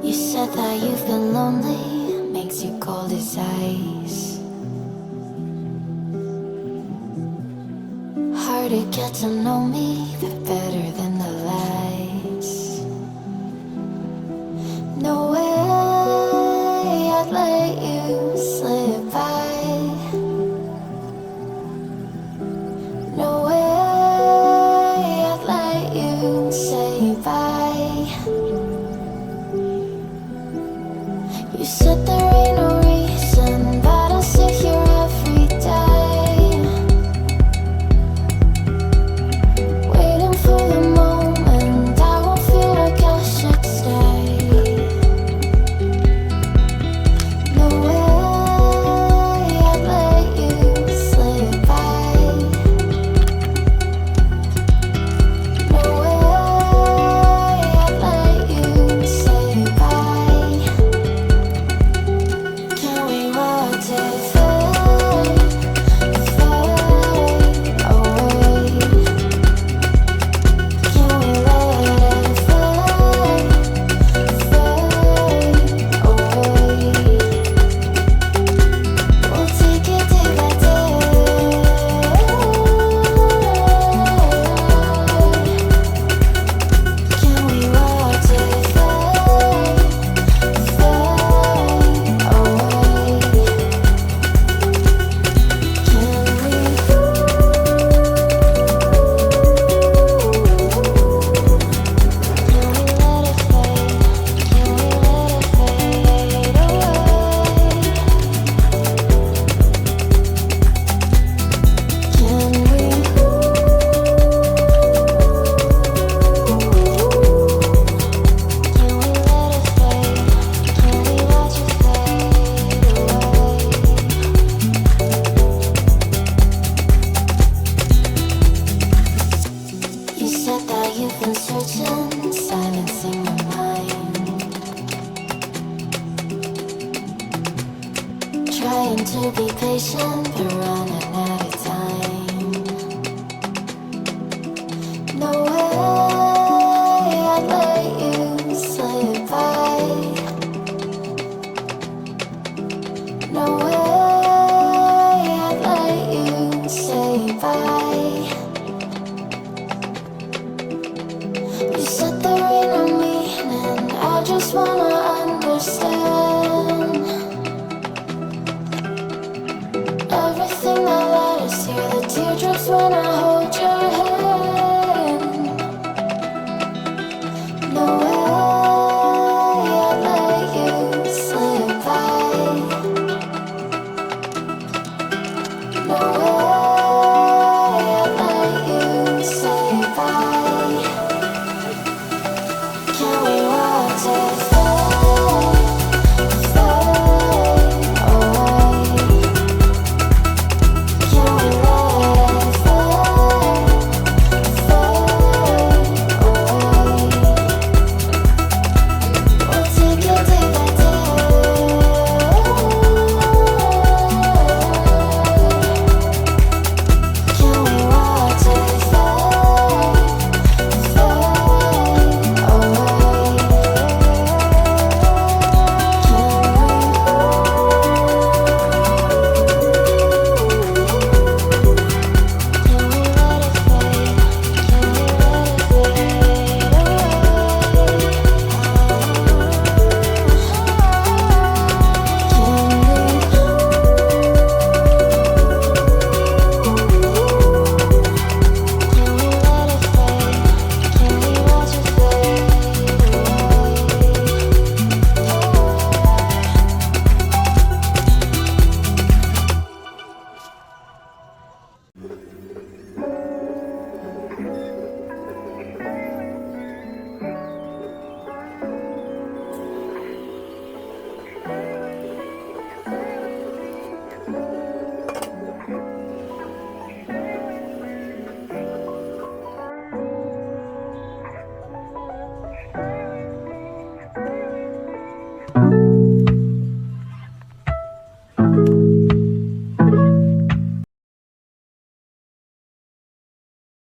You said that you've been lonely, makes you cold as ice. Hard to get to know me, but better than the lies. No way I'd let you slip by. No way I'd let you say bye. You said there ain't no reason, but I'll sit here every day, waiting for the moment I won't feel like I should stay. No way I'd let you slip by. No way I'd let you say bye. Can we watch it fade, fade away? Can we let it fade, fade away? We'll take it day by day. Can we watch it fade, fade away? You said that you've been searching, silencing your mind, trying to be patient, but running out of time. No way I'd let you slip by. No way I'd let you say bye. You said that